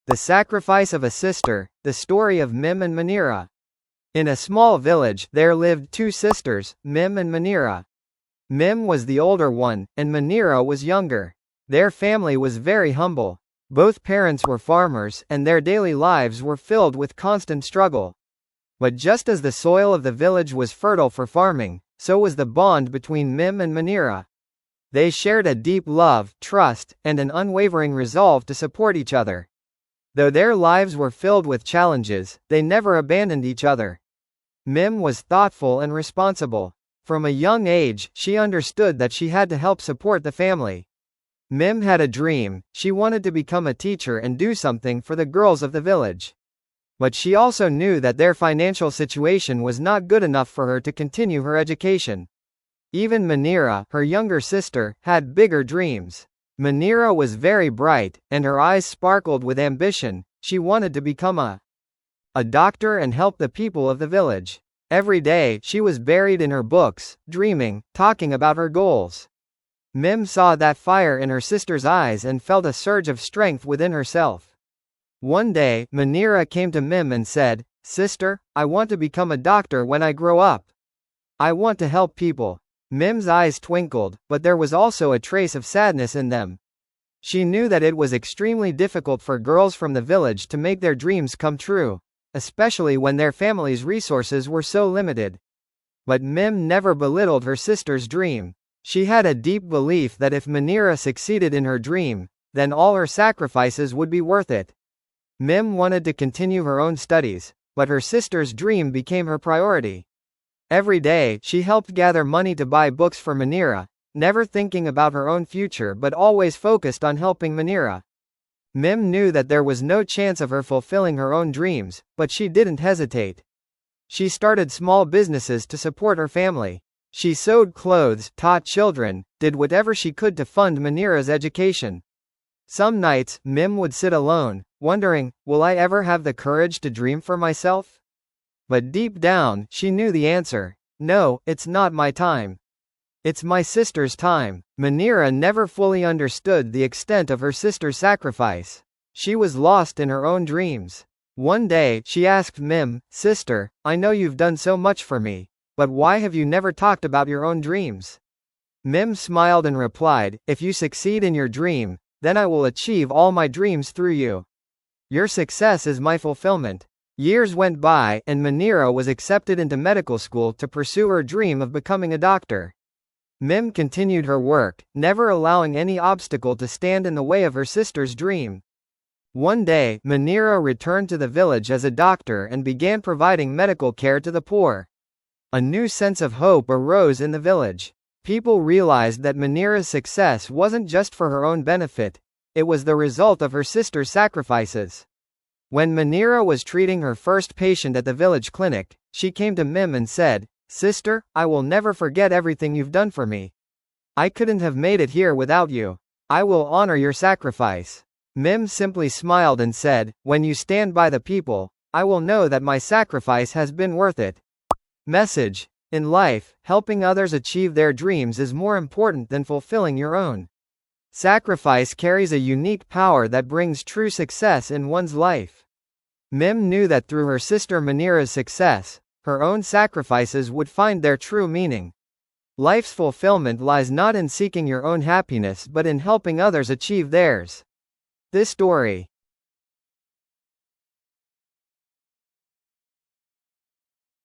The Sacrifice of a Sister, the story of Mim and Manira. In a small village, there lived two sisters, Mim and Manira. Mim was the older one, and Manira was younger. Their family was very humble. Both parents were farmers, and their daily lives were filled with constant struggle. But just as the soil of the village was fertile for farming, so was the bond between Mim and Manira. They shared a deep love, trust, and an unwavering resolve to support each other. Though their lives were filled with challenges, they never abandoned each other. Mim was thoughtful and responsible. From a young age, she understood that she had to help support the family. Mim had a dream. She wanted to become a teacher and do something for the girls of the village. But she also knew that their financial situation was not good enough for her to continue her education. Even Manira, her younger sister, had bigger dreams. Manira was very bright, and her eyes sparkled with ambition. She wanted to become a doctor and help the people of the village. Every day, she was buried in her books, dreaming, talking about her goals. Mim saw that fire in her sister's eyes and felt a surge of strength within herself. One day, Manira came to Mim and said, "Sister, I want to become a doctor when I grow up. I want to help people." Mim's eyes twinkled, but there was also a trace of sadness in them. She knew that it was extremely difficult for girls from the village to make their dreams come true, especially when their family's resources were so limited. But Mim never belittled her sister's dream. She had a deep belief that if Manira succeeded in her dream, then all her sacrifices would be worth it. Mim wanted to continue her own studies, but her sister's dream became her priority. Every day, she helped gather money to buy books for Manira, never thinking about her own future but always focused on helping Manira. Mim knew that there was no chance of her fulfilling her own dreams, but she didn't hesitate. She started small businesses to support her family. She sewed clothes, taught children, did whatever she could to fund Manira's education. Some nights, Mim would sit alone, wondering, will I ever have the courage to dream for myself? But deep down, she knew the answer. No, it's not my time. It's my sister's time. Manira never fully understood the extent of her sister's sacrifice. She was lost in her own dreams. One day, she asked Mim, "Sister, I know you've done so much for me, but why have you never talked about your own dreams?" Mim smiled and replied, "If you succeed in your dream, then I will achieve all my dreams through you. Your success is my fulfillment." Years went by, and Manira was accepted into medical school to pursue her dream of becoming a doctor. Mim continued her work, never allowing any obstacle to stand in the way of her sister's dream. One day, Manira returned to the village as a doctor and began providing medical care to the poor. A new sense of hope arose in the village. People realized that Manira's success wasn't just for her own benefit, it was the result of her sister's sacrifices. When Manira was treating her first patient at the village clinic, she came to Mim and said, "Sister, I will never forget everything you've done for me. I couldn't have made it here without you. I will honor your sacrifice." Mim simply smiled and said, "When you stand by the people, I will know that my sacrifice has been worth it." Message: in life, helping others achieve their dreams is more important than fulfilling your own. Sacrifice carries a unique power that brings true success in one's life. Mim knew that through her sister Manira's success, her own sacrifices would find their true meaning. Life's fulfillment lies not in seeking your own happiness but in helping others achieve theirs. This story